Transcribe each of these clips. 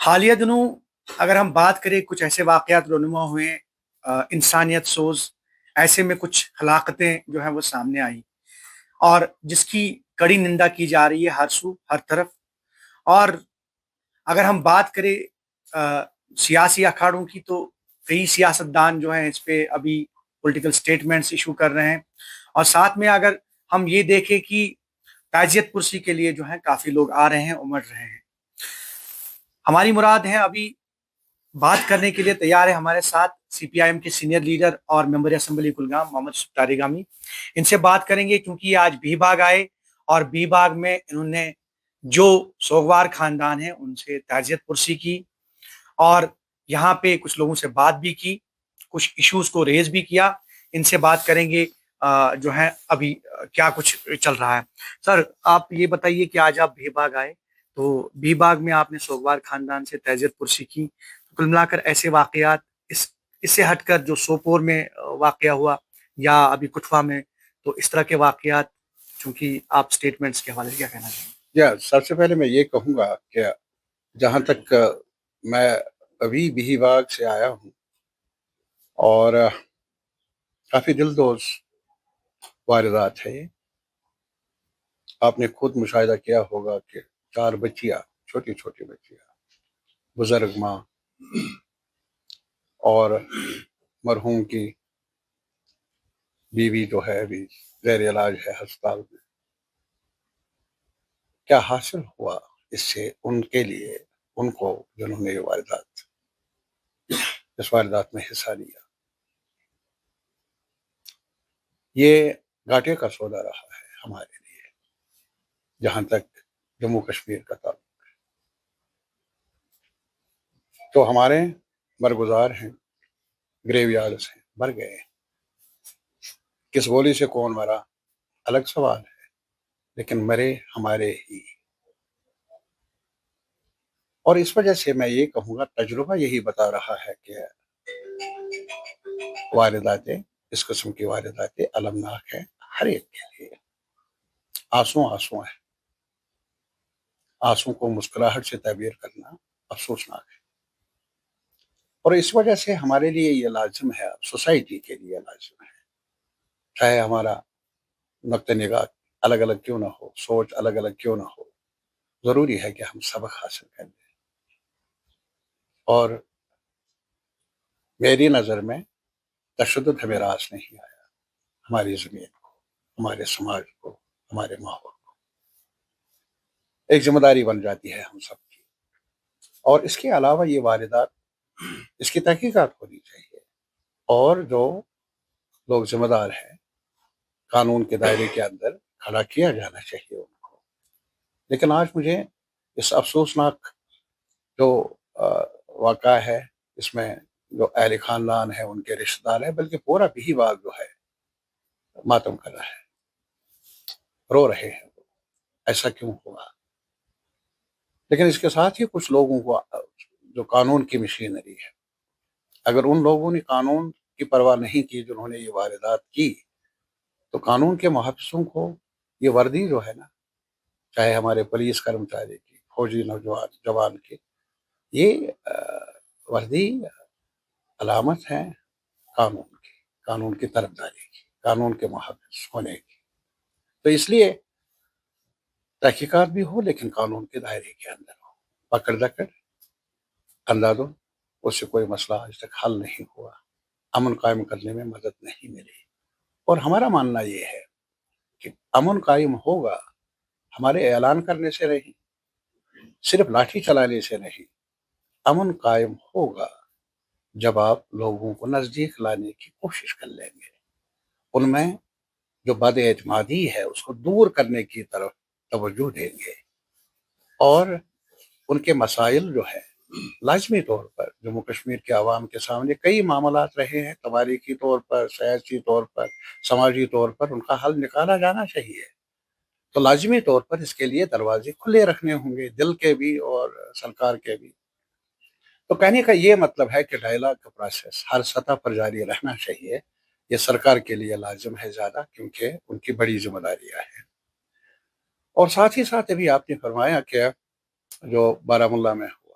حالیہ دنوں اگر ہم بات کریں کچھ ایسے واقعات رونما ہوئے انسانیت سوز، ایسے میں کچھ ہلاکتیں جو ہیں وہ سامنے آئی اور جس کی کڑی نندا کی جا رہی ہے ہر سو ہر طرف۔ اور اگر ہم بات کریں سیاسی اکھاڑوں کی تو کئی سیاستدان جو ہیں اس پہ ابھی پولیٹیکل سٹیٹمنٹس ایشو کر رہے ہیں، اور ساتھ میں اگر ہم یہ دیکھیں کہ تعزیت پرسی کے لیے جو ہے کافی لوگ آ رہے ہیں، امڑ رہے ہیں۔ ہماری مراد ہے ابھی بات کرنے کے لیے تیار ہے ہمارے ساتھ سی پی آئی ایم کے سینئر لیڈر اور ممبر اسمبلی کلگام محمد یوسف طارقانی۔ ان سے بات کریں گے کیونکہ یہ آج بی باغ آئے اور بی باغ میں انہوں نے جو سوگوار خاندان ہے ان سے تعزیت پرسی کی، اور یہاں پہ کچھ لوگوں سے بات بھی کی، کچھ ایشوز کو ریز بھی کیا۔ ان سے بات کریں گے جو ہے ابھی کیا کچھ چل رہا ہے۔ سر آپ یہ بتائیے کہ آج آپ بی باغ آئے تو بی باغ میں آپ نے سوگوار خاندان سے تعزیت پرسی کی، کل ملا کر ایسے واقعات اس سے ہٹ کر جو سوپور میں واقعہ ہوا یا ابھی کٹھوا میں، تو اس طرح کے واقعات، چونکہ آپ اسٹیٹمنٹس کے حوالے سے کیا کہنا چاہیں؟ سب سے پہلے میں یہ کہوں گا کہ جہاں تک میں ابھی بہی باغ سے آیا ہوں اور کافی دلدوز واردات ہے یہ۔ آپ نے خود مشاہدہ کیا ہوگا کہ 4 بچیاں، چھوٹی چھوٹی بچیاں، بزرگ ماں اور مرحوم کی بیوی جو ہے ابھی زیر علاج ہے ہسپتال میں۔ کیا حاصل ہوا اس سے ان کے لیے، ان کو جنہوں نے اس واردات میں حصہ لیا؟ یہ گھاٹے کا سودا رہا ہے ہمارے لیے جہاں تک جموں کشمیر کا تعلق۔ تو ہمارے برگزار ہیں، گریو یارڈز ہیں، مر گئے۔ کس گولی سے کون مرا الگ سوال ہے، لیکن مرے ہمارے ہی۔ اور اس وجہ سے میں یہ کہوں گا، تجربہ یہی بتا رہا ہے کہ وارداتیں، اس قسم کی وارداتیں المناک ہیں ہر ایک کے لیے۔ آنسو آنسو ہے، آنسو کو مسکراہٹ سے تعبیر کرنا افسوسناک ہے۔ اور اس وجہ سے ہمارے لیے یہ لازم ہے، سوسائٹی کے لیے لازم ہے، چاہے ہمارا نقطہ نگاہ الگ الگ کیوں نہ ہو، سوچ الگ الگ کیوں نہ ہو، ضروری ہے کہ ہم سبق حاصل کر لیں۔ اور میری نظر میں تشدد ہمیں راس نہیں آیا ہماری زمین کو، ہمارے سماج کو، ہمارے ماحول کو۔ ایک ذمہ داری بن جاتی ہے ہم سب کی۔ اور اس کے علاوہ یہ واردات، اس کی تحقیقات ہونی چاہیے، اور جو لوگ ذمہ دار ہیں قانون کے دائرے کے اندر کھڑا کیا جانا چاہیے ان کو۔ لیکن آج مجھے اس افسوسناک جو واقعہ ہے، اس میں جو اہل خاندان ہے، ان کے رشتہ دار ہیں، بلکہ پورا بہی باغ جو ہے ماتم کر رہا ہے، رو رہے ہیں، ایسا کیوں ہوا؟ لیکن اس کے ساتھ ہی کچھ لوگوں کو جو قانون کی مشینری ہے، اگر ان لوگوں نے قانون کی پرواہ نہیں کی جنہوں نے یہ واردات کی، تو قانون کے محافظوں کو یہ وردی جو ہے نا، چاہے ہمارے پولیس کرمچاری کی، فوجی جوان کی، یہ وردی علامت ہے قانون کی طرفداری کی، قانون کے محافظ ہونے کی۔ تو اس لیے تحقیقات بھی ہو، لیکن قانون کے دائرے کے اندر ہو۔ پکڑ دکڑ، اندھادھن، اس سے کوئی مسئلہ آج تک حل نہیں ہوا، امن قائم کرنے میں مدد نہیں ملی۔ اور ہمارا ماننا یہ ہے کہ امن قائم ہوگا ہمارے اعلان کرنے سے نہیں، صرف لاٹھی چلانے سے نہیں۔ امن قائم ہوگا جب آپ لوگوں کو نزدیک لانے کی کوشش کر لیں گے، ان میں جو بد اعتمادی ہے اس کو دور کرنے کی طرف توجہ دیں گے، اور ان کے مسائل جو ہے لازمی طور پر جموں کشمیر کے عوام کے سامنے کئی معاملات رہے ہیں، تاریخی طور پر، سیاسی طور پر، سماجی طور پر، ان کا حل نکالا جانا چاہیے۔ تو لازمی طور پر اس کے لیے دروازے کھلے رکھنے ہوں گے، دل کے بھی اور سرکار کے بھی۔ تو کہنے کا یہ مطلب ہے کہ ڈائلاگ کا پروسیس ہر سطح پر جاری رہنا چاہیے۔ یہ سرکار کے لیے لازم ہے زیادہ، کیونکہ ان کی بڑی ذمہ داریاں ہیں۔ اور ساتھ ہی ساتھ ابھی آپ نے فرمایا کہ جو بارہ مولہ میں ہوا،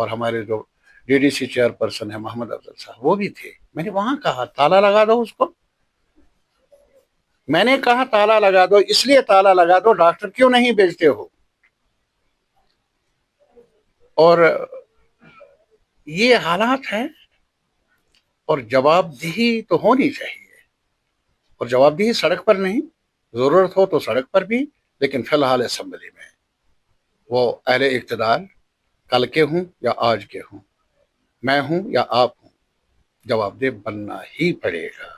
اور ہمارے جو DDC چیئرپرسن ہے محمد افضل صاحب وہ بھی تھے. میں نے وہاں کہا تالا لگا دو اس کو. میں نے کہا تالا لگا دو. اس لیے تالا لگا دو ڈاکٹر کیوں نہیں بھیجتے ہو. اور یہ حالات ہیں اور جواب دہی تو ہونی چاہیے. اور جواب دہی سڑک پر نہیں, ضرورت ہو تو سڑک پر بھی, لیکن فی الحال اسمبلی میں وہ اہل اقتدار کل کے ہوں یا آج کے ہوں, میں ہوں یا آپ ہوں, جواب دہ بننا ہی پڑے گا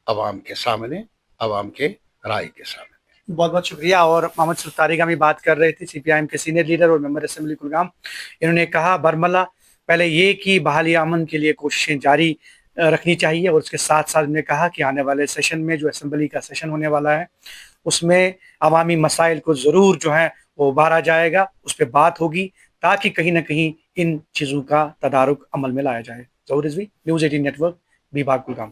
عوام کے سامنے, عوام کے رائے کے سامنے. بہت بہت شکریہ. اور محمد سلف طارق ہم بات کر رہے تھے CPIM کے سینئر لیڈر اور ممبر اسمبلی کلگام. انہوں نے کہا برملا پہلے یہ کہ بحالی امن کے لیے کوششیں جاری رکھنی چاہیے, اور اس کے ساتھ ساتھ انہوں نے کہا کہ آنے والے سیشن میں جو اسمبلی کا سیشن ہونے والا ہے اس میں عوامی مسائل کو ضرور جو ہے وہ ابھارا جائے گا, اس پہ بات ہوگی تاکہ کہیں نہ کہیں ان چیزوں کا تدارک عمل میں لایا جائے. Zahoor Rizvi, news 18 network, بیباگ کلگام.